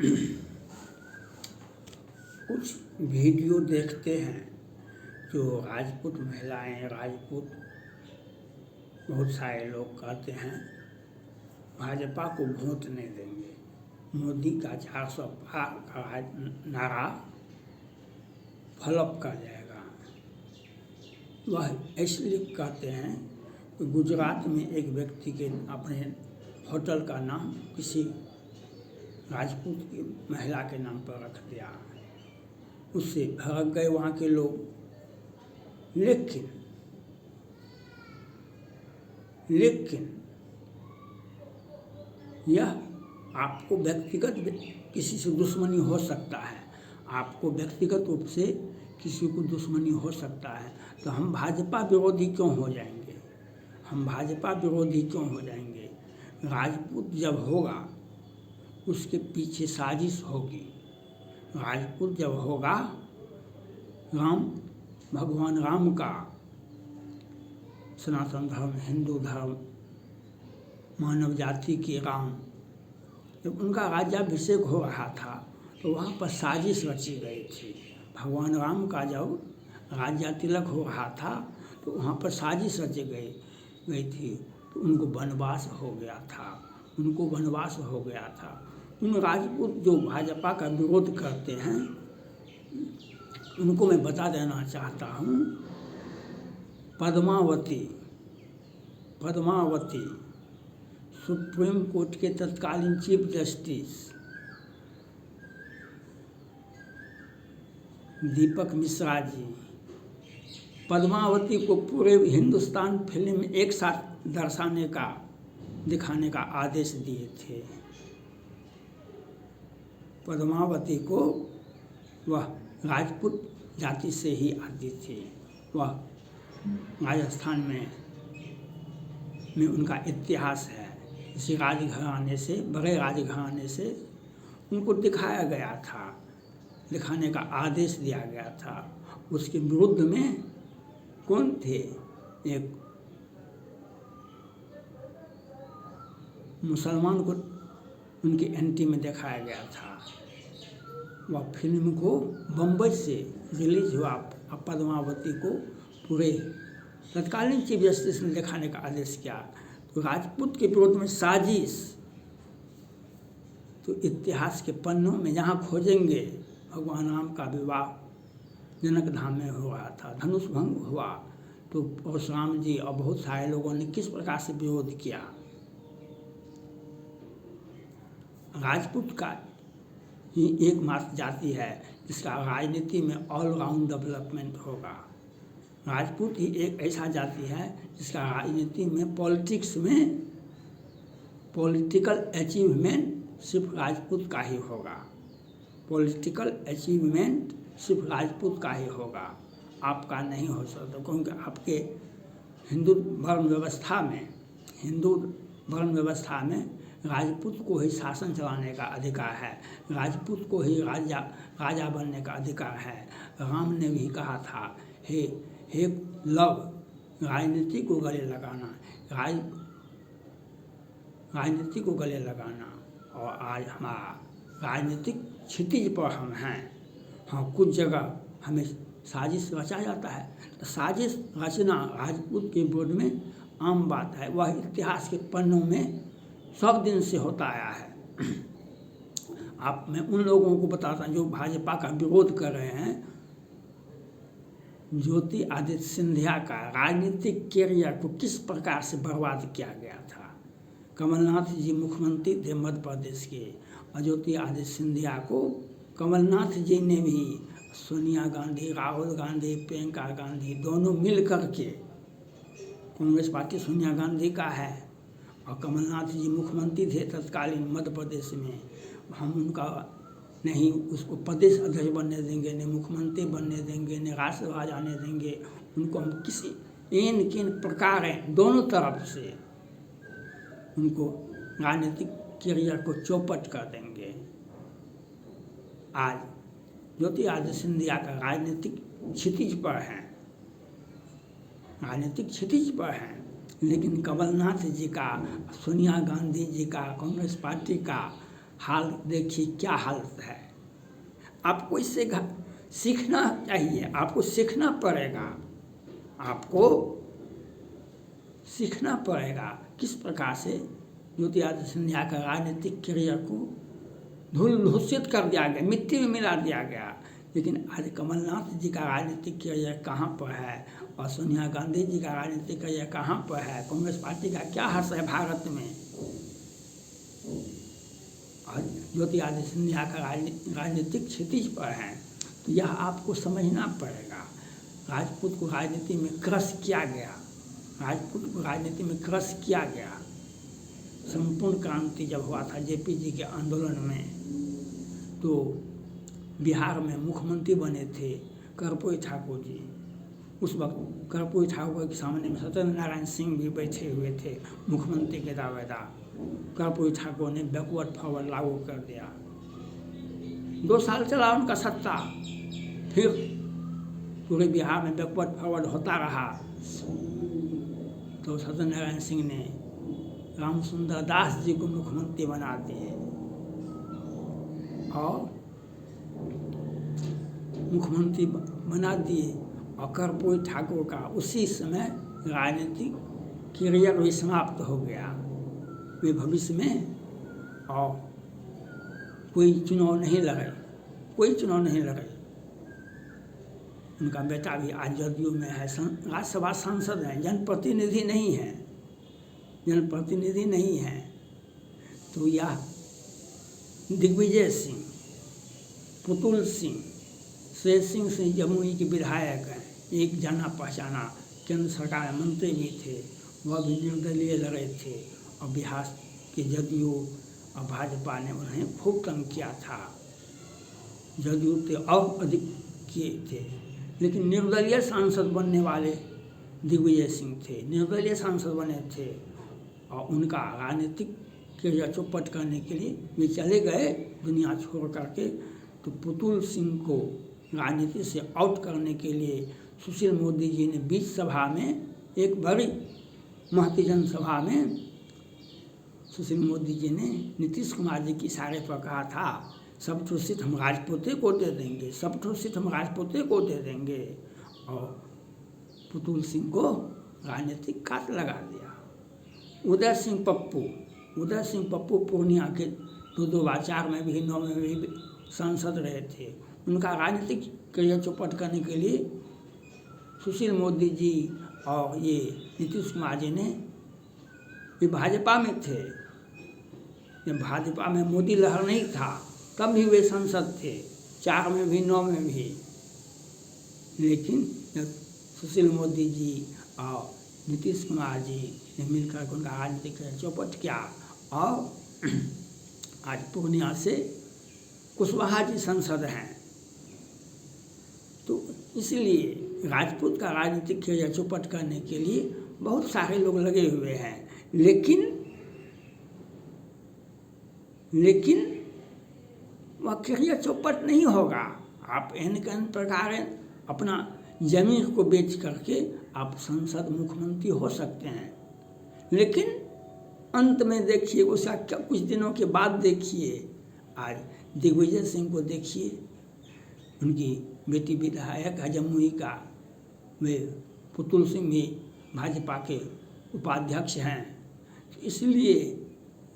कुछ वीडियो देखते हैं जो राजपूत महिलाएं, राजपूत बहुत सारे लोग कहते हैं भाजपा को वोट नहीं देंगे, मोदी का 400 पार का नारा फ्लॉप कर जाएगा। वह इसलिए कहते हैं कि गुजरात में एक व्यक्ति के अपने होटल का नाम किसी राजपूत की महिला के नाम पर रख दिया, उससे भड़क गए वहाँ के लोग। लेकिन यह आपको व्यक्तिगत किसी से दुश्मनी हो सकता है, आपको व्यक्तिगत रूप से किसी को दुश्मनी हो सकता है, तो हम भाजपा विरोधी क्यों हो जाएंगे? हम भाजपा विरोधी क्यों हो जाएंगे? राजपूत जब होगा उसके पीछे साजिश होगी। राजपूत जब होगा, भगवान राम का, सनातन धर्म, हिंदू धर्म, मानव जाति के राम, जब उनका राज्याभिषेक हो रहा था तो वहाँ पर साजिश रची गई थी। भगवान राम का जब राज्यातिलक हो रहा था तो वहाँ पर साजिश रची गई थी, तो उनको वनवास हो गया था। उन राजपूत जो भाजपा का विरोध करते हैं उनको मैं बता देना चाहता हूँ, पद्मावती सुप्रीम कोर्ट के तत्कालीन चीफ जस्टिस दीपक मिश्रा जी पद्मावती को पूरे हिंदुस्तान फिल्म में एक साथ दिखाने का आदेश दिए थे। पद्मावती को, वह राजपूत जाति से ही आती थी। वह राजस्थान में उनका इतिहास है। इसी राजघराने से, बड़े राजघराने से उनको दिखाने का आदेश दिया गया था। उसके विरुद्ध में कौन थे? एक मुसलमान को उनके एंटी में दिखाया गया था। वह फिल्म को बम्बई से रिलीज हुआ। पद्मावती को पूरे तत्कालीन चीफ जस्टिस ने दिखाने का आदेश किया। तो राजपूत के विरोध में साजिश, तो इतिहास के पन्नों में जहाँ खोजेंगे, भगवान राम का विवाह जनक धाम में हो रहा था, धनुष भंग हुआ, तो परशुराम जी और बहुत सारे लोगों ने किस प्रकार से विरोध किया। राजपूत का ही एकमात्र जाति है जिसका राजनीति में ऑलराउंड डेवलपमेंट होगा। राजपूत ही एक ऐसा जाति है जिसका राजनीति में, पॉलिटिक्स में पॉलिटिकल अचीवमेंट सिर्फ राजपूत का ही होगा। पॉलिटिकल अचीवमेंट सिर्फ राजपूत का ही होगा, आपका नहीं हो सकता। क्योंकि आपके हिंदू वर्ण व्यवस्था में राजपूत को ही शासन चलाने का अधिकार है, राजपूत को ही राजा बनने का अधिकार है। राम ने भी कहा था, हे लव, राजनीति को गले लगाना। और आज हमारा राजनीतिक क्षितिज पर हम हैं। हाँ, कुछ जगह हमें साजिश रचा जाता है, तो साजिश रचना राजपूत के विरोध में आम बात है। वह इतिहास के पन्नों में सब दिन से होता आया है। मैं उन लोगों को बताता हूँ जो भाजपा का विरोध कर रहे हैं। ज्योति आदित्य सिंधिया का राजनीतिक कैरियर को किस प्रकार से बर्बाद किया गया था। कमलनाथ जी मुख्यमंत्री थे मध्य प्रदेश के, और ज्योति आदित्य सिंधिया को कमलनाथ जी ने भी, सोनिया गांधी, राहुल गांधी, प्रियंका गांधी दोनों मिल कर के, कांग्रेस पार्टी सोनिया गांधी का है और कमलनाथ जी मुख्यमंत्री थे तत्कालीन मध्य प्रदेश में। हम उनका नहीं, उसको प्रदेश अध्यक्ष बनने देंगे, न मुख्यमंत्री बनने देंगे, न राज्यसभा जाने देंगे। उनको हम किसी किन प्रकार दोनों तरफ से उनको राजनीतिक कैरियर को चौपट कर देंगे। आज ज्योति आदित्य सिंधिया का राजनीतिक क्षितिज पर है, लेकिन कमलनाथ जी का, सोनिया गांधी जी का, कांग्रेस पार्टी का हाल देखिए क्या हालत है। आपको इससे सीखना चाहिए, आपको सीखना पड़ेगा, आपको सीखना पड़ेगा किस प्रकार से ज्योतिरादित्य सिंधिया का राजनीतिक करियर को धूल-धूसित कर दिया गया, मिट्टी में मिला दिया गया। लेकिन आज कमलनाथ जी का राजनीतिक करियर कहाँ पर है और सोनिया गांधी जी का राजनीतिक करियर कहाँ पर है, कांग्रेस पार्टी का क्या हर्ष है भारत में। और ज्योतिरादित्य सिंधिया का राजनीतिक क्षितिज पर है। तो यह आपको समझना पड़ेगा। राजपूत को राजनीति में क्रश किया गया, राजपूत को राजनीति में क्रश किया गया। संपूर्ण क्रांति जब हुआ था जेपी जी के आंदोलन में, तो बिहार में मुख्यमंत्री बने थे कर्पूरी ठाकुर जी। उस वक्त कर्पूरी ठाकुर के सामने में सत्येंद्र नारायण सिंह भी बैठे हुए थे मुख्यमंत्री के दावेदार। कर्पूरी ठाकुर ने बैकवर्ड फॉरवर्ड लागू कर दिया। 2 साल चला उनका सत्ता, फिर पूरे बिहार में बैकवर्ड फॉरवर्ड होता रहा। तो सत्येंद्र नारायण सिंह ने रामसुंदर दास जी को मुख्यमंत्री बना दिए और मुख्यमंत्री बना दिए। और कर्पूरी ठाकुर का उसी समय राजनीतिक करियर भी समाप्त हो गया। वे भविष्य में और कोई चुनाव नहीं लड़े, कोई चुनाव नहीं लड़े। उनका बेटा भी आज जदयू में है, राज्यसभा सांसद हैं, जनप्रतिनिधि नहीं है, जनप्रतिनिधि नहीं है। तो यह दिग्विजय सिंह, पुतुल सिंह, शेर सिंह जमुई के विधायक हैं, एक जाना पहचाना केंद्र सरकार में मंत्री भी थे। वह भी निर्दलीय लड़े थे और बिहार के जदयू और भाजपा ने उन्हें खूब तंग किया था। जदयू से और अधिक किए थे, लेकिन निर्दलीय सांसद बनने वाले दिग्विजय सिंह थे, निर्दलीय सांसद बने थे। और उनका राजनीतिक करियर चौपट करने के लिए वे चले गए दुनिया छोड़ करके। तो पुतुल सिंह को राजनीति से आउट करने के लिए सुशील मोदी जी ने बीच सभा में, एक बड़ी महती जनसभा में सुशील मोदी जी ने नीतीश कुमार जी के इशारे पर कहा था, सब ठो सीट हम राजपूते को दे देंगे, सब ठो सीट हम राजपूते को दे देंगे। और पुतुल सिंह को राजनीतिक काट लगा दिया। उदय सिंह पप्पू पूर्णिया के 2 बार 4 में भी 9 में भी सांसद रहे थे। उनका राजनीतिक करियर चौपट करने के लिए सुशील मोदी जी और ये नीतीश कुमार जी ने, ये भाजपा में थे, ये भाजपा में मोदी लहर नहीं था तब भी वे सांसद थे, 4 में भी 9 में भी। लेकिन जब सुशील मोदी जी और नीतीश कुमार जी ने मिलकर उनका राजनीतिक करियर चौपट किया और आज पूर्णिया से कुशवाहा जी सांसद हैं। तो इसलिए राजपूत का राजनीतिक करियर चौपट करने के लिए बहुत सारे लोग लगे हुए हैं। लेकिन वह करियर चौपट नहीं होगा। आप एन प्रकार अपना जमीन को बेच करके आप संसद मुख्यमंत्री हो सकते हैं, लेकिन अंत में देखिए उसका कुछ दिनों के बाद देखिए, आज दिग्विजय सिंह को देखिए, उनकी बेटी विधायक है जमुई का, वे पुतुल सिंह भी भाजपा के उपाध्यक्ष हैं। तो इसलिए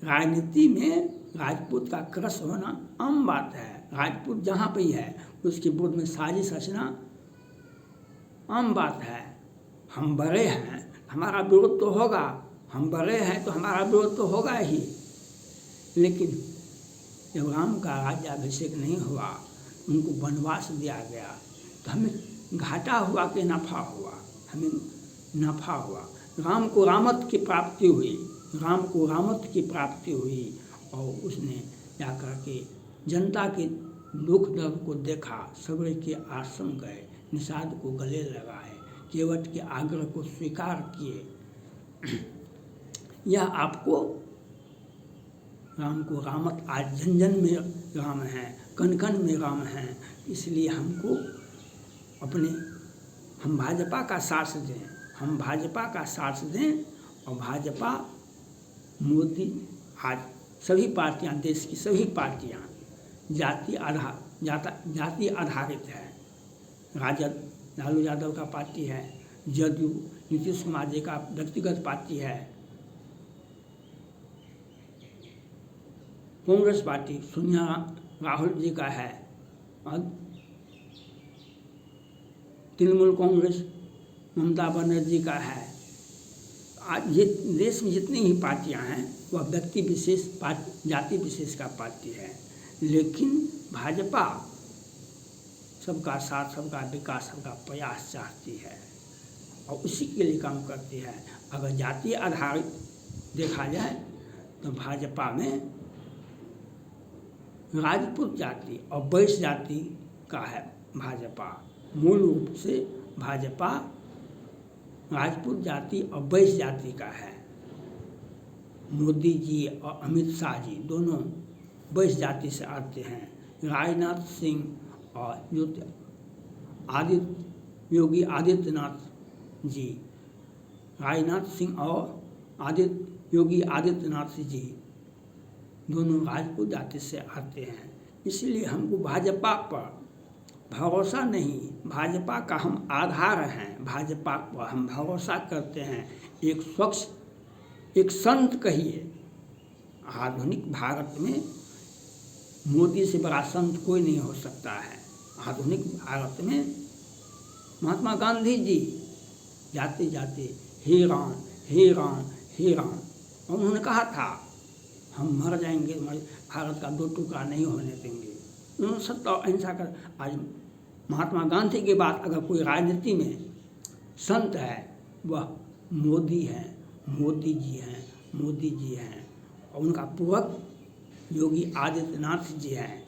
राजनीति में राजपूत का क्रश होना आम बात है। राजपूत जहाँ पे ही है उसके विरोध में साजिश रचना आम बात है। हम बड़े हैं, हमारा विरोध तो होगा, हम बड़े हैं तो हमारा विरोध तो होगा ही। लेकिन जब राम का राज्याभिषेक नहीं हुआ, उनको वनवास दिया गया, तो हमें घाटा हुआ कि नफ़ा हुआ? हमें नफ़ा हुआ। राम को रामत की प्राप्ति हुई, राम को रामत की प्राप्ति हुई और उसने जाकर के जनता के दुख दर्द को देखा, सबरे के आश्रम गए, निषाद को गले लगाए, केवट के आग्रह को स्वीकार किए। यह आपको राम को रामत, आज जन जन में राम है, कण कण में राम है। इसलिए हमको हम भाजपा का साथ दें, हम भाजपा का साथ दें और भाजपा मोदी आज सभी पार्टियां, देश की सभी पार्टियां जाति आधारित है। राजद लालू यादव का पार्टी है, जदयू नीतीश कुमार जी का व्यक्तिगत पार्टी है, कांग्रेस पार्टी सोनिया राहुल जी का है, और तृणमूल कांग्रेस ममता बनर्जी का है। आज ये देश में जितनी ही पार्टियां हैं वह व्यक्ति विशेष जाति विशेष का पार्टी है, लेकिन भाजपा सबका साथ, सबका विकास, सबका प्रयास चाहती है और उसी के लिए काम करती है। अगर जाति आधारित देखा जाए तो भाजपा में राजपूत जाति और वैश्य जाति का है भाजपा। मूल रूप से भाजपा राजपूत जाति और वैश्य जाति का है। मोदी जी और अमित शाह जी दोनों वैश्य जाति से आते हैं। राजनाथ सिंह और योगी आदित्यनाथ जी, राजनाथ सिंह और योगी आदित्यनाथ जी दोनों राजपूत जाति से आते हैं। इसलिए हमको भाजपा पर भरोसा नहीं, भाजपा का हम आधार हैं, भाजपा पर हम भरोसा करते हैं। एक स्वच्छ, एक संत कहिए, आधुनिक भारत में मोदी से बड़ा संत कोई नहीं हो सकता है। आधुनिक भारत में महात्मा गांधी जी जाते जाते हे राम हे राम हे राम, और उन्होंने कहा था हम मर जाएंगे, भारत का दो टुकड़ा नहीं होने देंगे। उन्होंने सत्य और अहिंसा कर। आज महात्मा गांधी के बाद अगर कोई राजनीति में संत है वह मोदी हैं, मोदी जी हैं, मोदी जी हैं। और उनका पूरक योगी आदित्यनाथ जी हैं,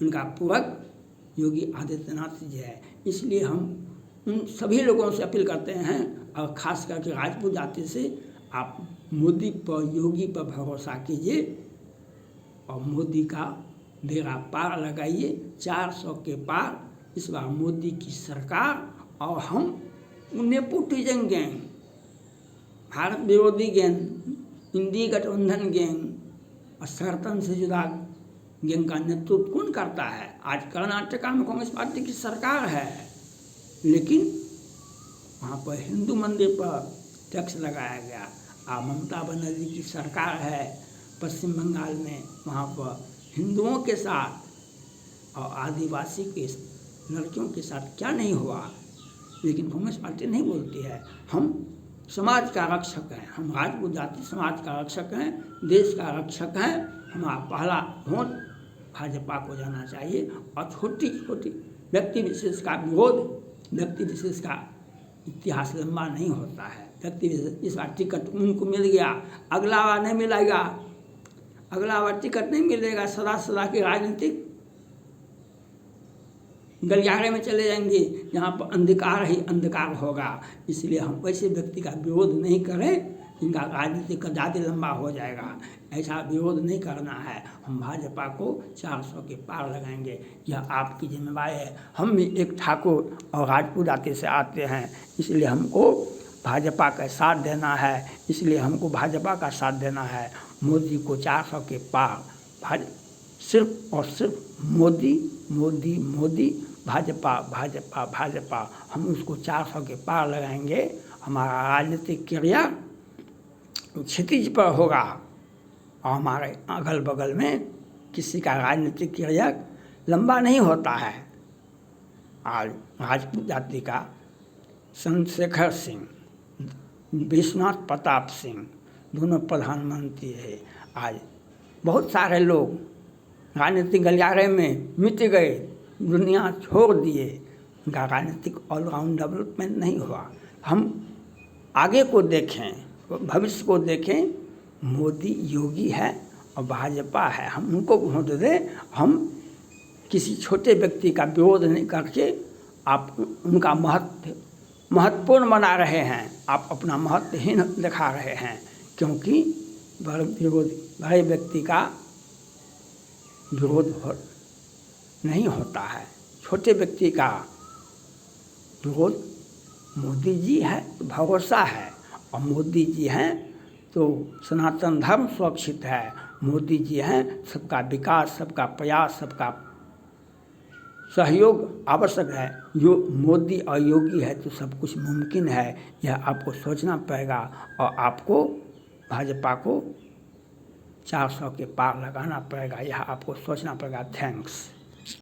उनका पूरक योगी आदित्यनाथ जी है। इसलिए हम उन सभी लोगों से अपील करते हैं, और ख़ास करके राजपूत जाति से, आप मोदी पर, योगी पर भरोसा कीजिए और मोदी का बेड़ा पार लगाइए, 400 के पार। इस बार मोदी की सरकार और हम नेपोटिज्म गैंग, भारत विरोधी गैंग, इंडी गठबंधन गैंग और सरतन से जुड़ा गैंग का नेतृत्व कौन करता है? आज कर्नाटका में कांग्रेस पार्टी की सरकार है, लेकिन वहाँ पर हिंदू मंदिर पर टैक्स लगाया गया। ममता बनर्जी की सरकार है पश्चिम बंगाल में, वहाँ पर हिंदुओं के साथ और आदिवासी के लड़कियों के साथ क्या नहीं हुआ, लेकिन कांग्रेस पार्टी नहीं बोलती है। हम समाज का रक्षक हैं, हम राजपूत जाति समाज का रक्षक हैं, देश का रक्षक हैं। हमारा पहला वोट भाजपा को जाना चाहिए। और छोटी छोटी व्यक्ति विशेष का विरोध, व्यक्ति विशेष का इतिहास लंबा नहीं होता है। व्यक्ति विशेष, इस बार टिकट उनको मिल गया, अगला बार नहीं मिलेगा, अगला बार टिकट नहीं मिलेगा। सदा सदा की राजनीतिक गलियारे में चले जाएंगे जहाँ पर अंधकार ही अंधकार होगा। इसलिए हम वैसे व्यक्ति का विरोध नहीं करें जिनका राजनीति का ज़्यादा लंबा हो जाएगा, ऐसा विरोध नहीं करना है। हम भाजपा को 400 के पार लगाएंगे, यह आपकी जिम्मेदारी है। हम भी एक ठाकुर और राजपूत जाति से आते हैं, इसलिए हमको भाजपा का साथ देना है, इसलिए हमको भाजपा का साथ देना है। मोदी को 400 के पार, सिर्फ और सिर्फ मोदी मोदी मोदी, भाजपा भाजपा भाजपा, हम उसको 400 के पार लगाएंगे। हमारा राजनीतिक करियर क्षितिज पर होगा और हमारे अगल बगल में किसी का राजनीतिक करियर लंबा नहीं होता है। आज राजपूत जाति का चंद्रशेखर सिंह, विश्वनाथ प्रताप सिंह दोनों प्रधानमंत्री है। आज बहुत सारे लोग राजनीतिक गलियारे में मिट गए, दुनिया छोड़ दिए, उनका राजनीतिक ऑलराउंड डेवलपमेंट नहीं हुआ। हम आगे को देखें, भविष्य को देखें। मोदी योगी है और भाजपा है, हम उनको वोट दें। हम किसी छोटे व्यक्ति का विरोध नहीं करके आप उनका महत्वपूर्ण बना रहे हैं, आप अपना महत्वहीन दिखा रहे हैं। क्योंकि बड़े व्यक्ति का विरोध नहीं होता है, छोटे व्यक्ति का विरोध। मोदी जी है तो भरोसा है, और मोदी जी हैं तो सनातन धर्म सुरक्षित है। मोदी जी हैं, सबका विकास, सबका प्रयास, सबका सहयोग आवश्यक है। जो मोदी और योगी है तो सब कुछ मुमकिन है, यह आपको सोचना पड़ेगा और आपको भाजपा को 400 के पार लगाना पड़ेगा, यह आपको सोचना पड़ेगा। थैंक्स।